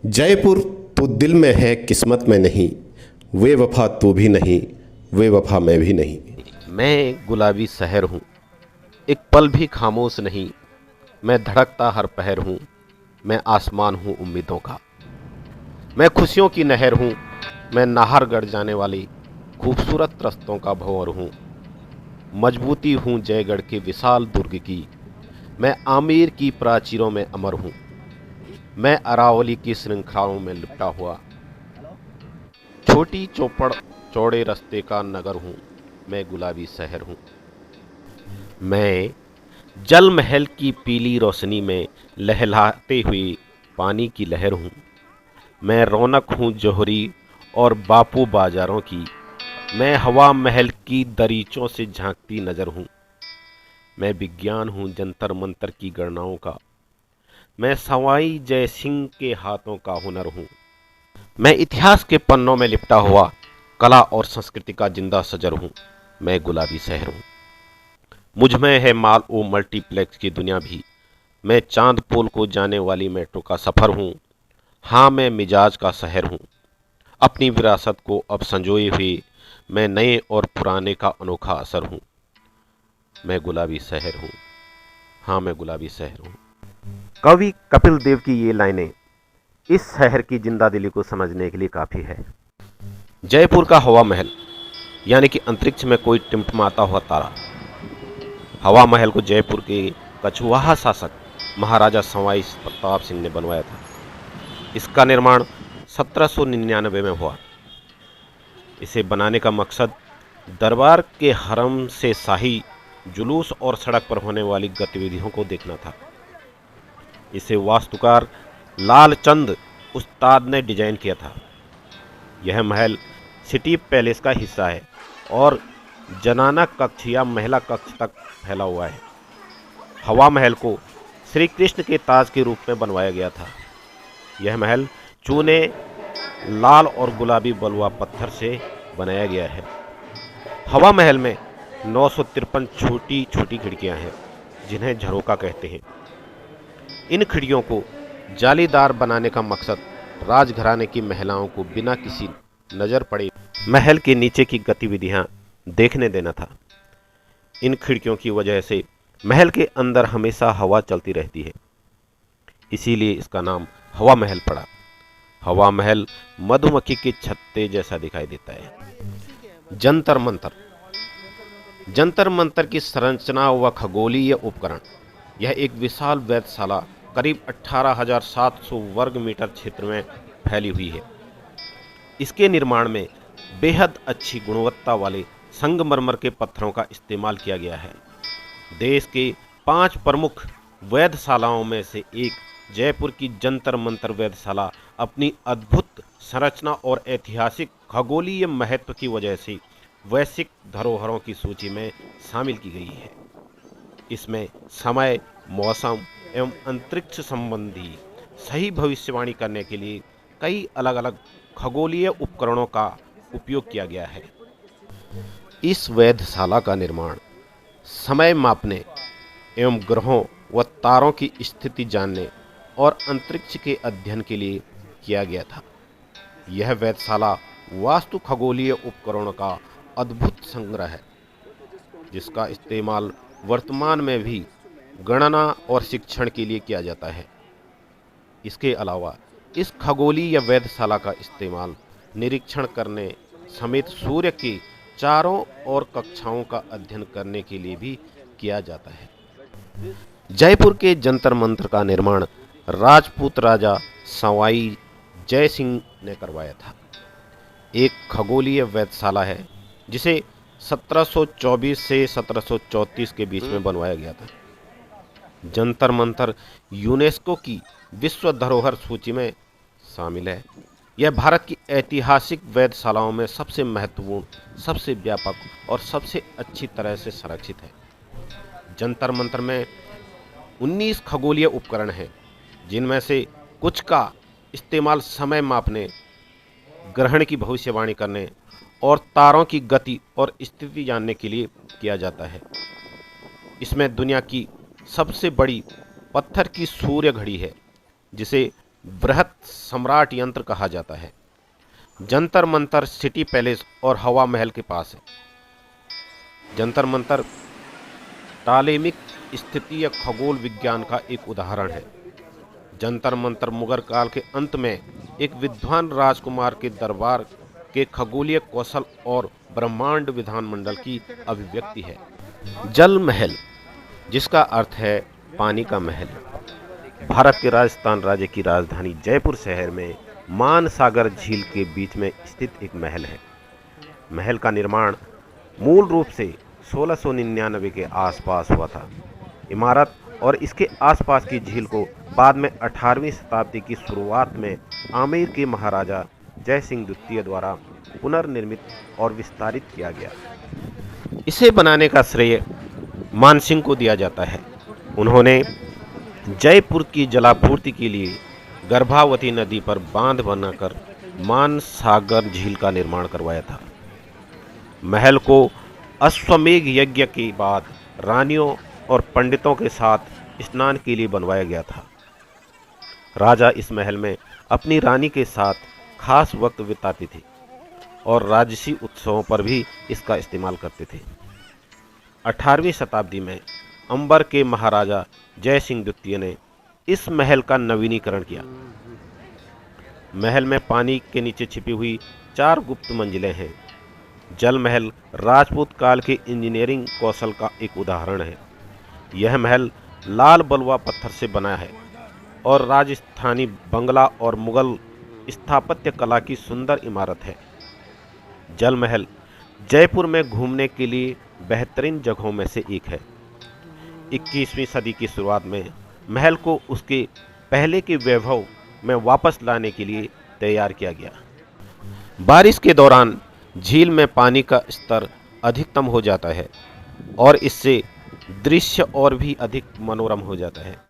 जयपुर तो दिल में है किस्मत में नहीं। वे वफा तू भी नहीं, वे वफा मैं भी नहीं। मैं गुलाबी शहर हूँ, एक पल भी खामोश नहीं। मैं धड़कता हर पहर हूँ, मैं आसमान हूँ उम्मीदों का। मैं खुशियों की नहर हूँ, मैं नाहर गढ़ जाने वाली खूबसूरत रस्तों का भंवर हूँ। मजबूती हूँ जयगढ़ के विशाल दुर्ग की, मैं आमेर की प्राचीरों में अमर हूँ। मैं अरावली की श्रृंखलाओं में लिपटा हुआ छोटी चौपड़ चौड़े रास्ते का नगर हूँ। मैं गुलाबी शहर हूँ। मैं जल महल की पीली रोशनी में लहलाते हुए पानी की लहर हूँ। मैं रौनक हूँ जौहरी और बापू बाजारों की। मैं हवा महल की दरीचों से झांकती नजर हूँ। मैं विज्ञान हूँ जंतर मंतर की गणनाओं का। मैं सवाई जय सिंह के हाथों का हुनर हूँ। मैं इतिहास के पन्नों में लिपटा हुआ कला और संस्कृति का जिंदा सजर हूँ। मैं गुलाबी शहर हूँ। मुझ में है माल ओ मल्टीप्लेक्स की दुनिया भी। मैं चांद पोल को जाने वाली मेट्रो का सफर हूँ। हाँ, मैं मिजाज का शहर हूँ, अपनी विरासत को अब संजोए हुए। मैं नए और पुराने का अनोखा असर हूँ। मैं गुलाबी शहर हूँ। हाँ, मैं गुलाबी शहर हूँ। कवि कपिल देव की ये लाइनें इस शहर की जिंदा दिली को समझने के लिए काफी है। जयपुर का हवा महल यानी कि अंतरिक्ष में कोई टिमटिमाता हुआ तारा। हवा महल को जयपुर के कछुआहा शासक महाराजा सवाई प्रताप सिंह ने बनवाया था। इसका निर्माण 1799 में हुआ। इसे बनाने का मकसद दरबार के हरम से शाही जुलूस और सड़क पर होने वाली गतिविधियों को देखना था। इसे वास्तुकार लालचंद उस्ताद ने डिजाइन किया था। यह महल सिटी पैलेस का हिस्सा है और जनाना कक्ष या महिला कक्ष तक फैला हुआ है। हवा महल को श्री कृष्ण के ताज के रूप में बनवाया गया था। यह महल चूने, लाल और गुलाबी बलुआ पत्थर से बनाया गया है। हवा महल में 953 छोटी छोटी खिड़कियां हैं, जिन्हें झरोका कहते हैं। इन खिड़कियों को जालीदार बनाने का मकसद राजघराने की महिलाओं को बिना किसी नजर पड़े महल के नीचे की गतिविधियां देखने देना था। इन खिड़कियों की वजह से महल के अंदर हमेशा हवा चलती रहती है, इसीलिए इसका नाम हवा महल पड़ा। हवा महल मधुमक्खी के छत्ते जैसा दिखाई देता है। जंतर मंतर। जंतर मंतर की संरचना व खगोलीय उपकरण। यह एक विशाल वेधशाला करीब 18,700 वर्ग मीटर क्षेत्र में फैली हुई है। इसके निर्माण में बेहद अच्छी गुणवत्ता वाले संगमरमर के पत्थरों का इस्तेमाल किया गया है। देश के 5 प्रमुख वेधशालाओं में से एक जयपुर की जंतर मंतर वेधशाला अपनी अद्भुत संरचना और ऐतिहासिक खगोलीय महत्व की वजह से वैश्विक धरोहरों की सूची में शामिल की गई है। इसमें समय, मौसम एवं अंतरिक्ष संबंधी सही भविष्यवाणी करने के लिए कई अलग अलग खगोलीय उपकरणों का उपयोग किया गया है। इस वेधशाला का निर्माण समय मापने एवं ग्रहों व तारों की स्थिति जानने और अंतरिक्ष के अध्ययन के लिए किया गया था। यह वेधशाला वास्तु खगोलीय उपकरणों का अद्भुत संग्रह है, जिसका इस्तेमाल वर्तमान में भी गणना और शिक्षण के लिए किया जाता है। इसके अलावा इस खगोलीय वेधशाला का इस्तेमाल निरीक्षण करने समेत सूर्य के चारों ओर कक्षाओं का अध्ययन करने के लिए भी किया जाता है। जयपुर के जंतर मंतर का निर्माण राजपूत राजा सवाई जय सिंह ने करवाया था। एक खगोलीय वेधशाला है जिसे 1724 से 1734 के बीच में बनवाया गया था। जंतर मंतर यूनेस्को की विश्व धरोहर सूची में शामिल है। यह भारत की ऐतिहासिक वेधशालाओं में सबसे महत्वपूर्ण, सबसे व्यापक और सबसे अच्छी तरह से संरक्षित है। जंतर मंतर में 19 खगोलीय उपकरण हैं, जिनमें से कुछ का इस्तेमाल समय मापने, ग्रहण की भविष्यवाणी करने और तारों की गति और स्थिति जानने के लिए किया जाता है। इसमें दुनिया की सबसे बड़ी पत्थर की सूर्य घड़ी है, जिसे बृहत सम्राट यंत्र कहा जाता है। जंतर मंतर सिटी पैलेस और हवा महल के पास है। जंतर मंतर टालेमिक स्थितीय खगोल विज्ञान का एक उदाहरण है। जंतर मंतर मुगल काल के अंत में एक विद्वान राजकुमार के दरबार के खगोलीय कौशल और ब्रह्मांड विधानमंडल की अभिव्यक्ति है। जल महल, जिसका अर्थ है पानी का महल, भारत के राजस्थान राज्य की राजधानी जयपुर शहर में मानसागर झील के बीच में स्थित एक महल है। महल का निर्माण मूल रूप से 1699 के आसपास हुआ था। इमारत और इसके आसपास की झील को बाद में 18वीं शताब्दी की शुरुआत में आमेर के महाराजा जय सिंह द्वितीय द्वारा पुनर्निर्मित और विस्तारित किया गया। इसे बनाने का श्रेय मानसिंह को दिया जाता है। उन्होंने जयपुर की जलापूर्ति के लिए गर्भावती नदी पर बांध बनाकर मानसागर झील का निर्माण करवाया था। महल को अश्वमेघ यज्ञ के बाद रानियों और पंडितों के साथ स्नान के लिए बनवाया गया था। राजा इस महल में अपनी रानी के साथ खास वक्त बिताते थे और राजसी उत्सवों पर भी इसका इस्तेमाल करते थे। 18वीं शताब्दी में अंबर के महाराजा जय सिंह द्वितीय ने इस महल का नवीनीकरण किया। महल में पानी के नीचे छिपी हुई 4 गुप्त मंजिलें हैं। जल महल राजपूत काल के इंजीनियरिंग कौशल का एक उदाहरण है। यह महल लाल बलुआ पत्थर से बना है और राजस्थानी बंगला और मुगल स्थापत्य कला की सुंदर इमारत है। जल महल जयपुर में घूमने के लिए बेहतरीन जगहों में से एक है। 21वीं सदी की शुरुआत में महल को उसके पहले के वैभव में वापस लाने के लिए तैयार किया गया। बारिश के दौरान झील में पानी का स्तर अधिकतम हो जाता है और इससे दृश्य और भी अधिक मनोरम हो जाता है।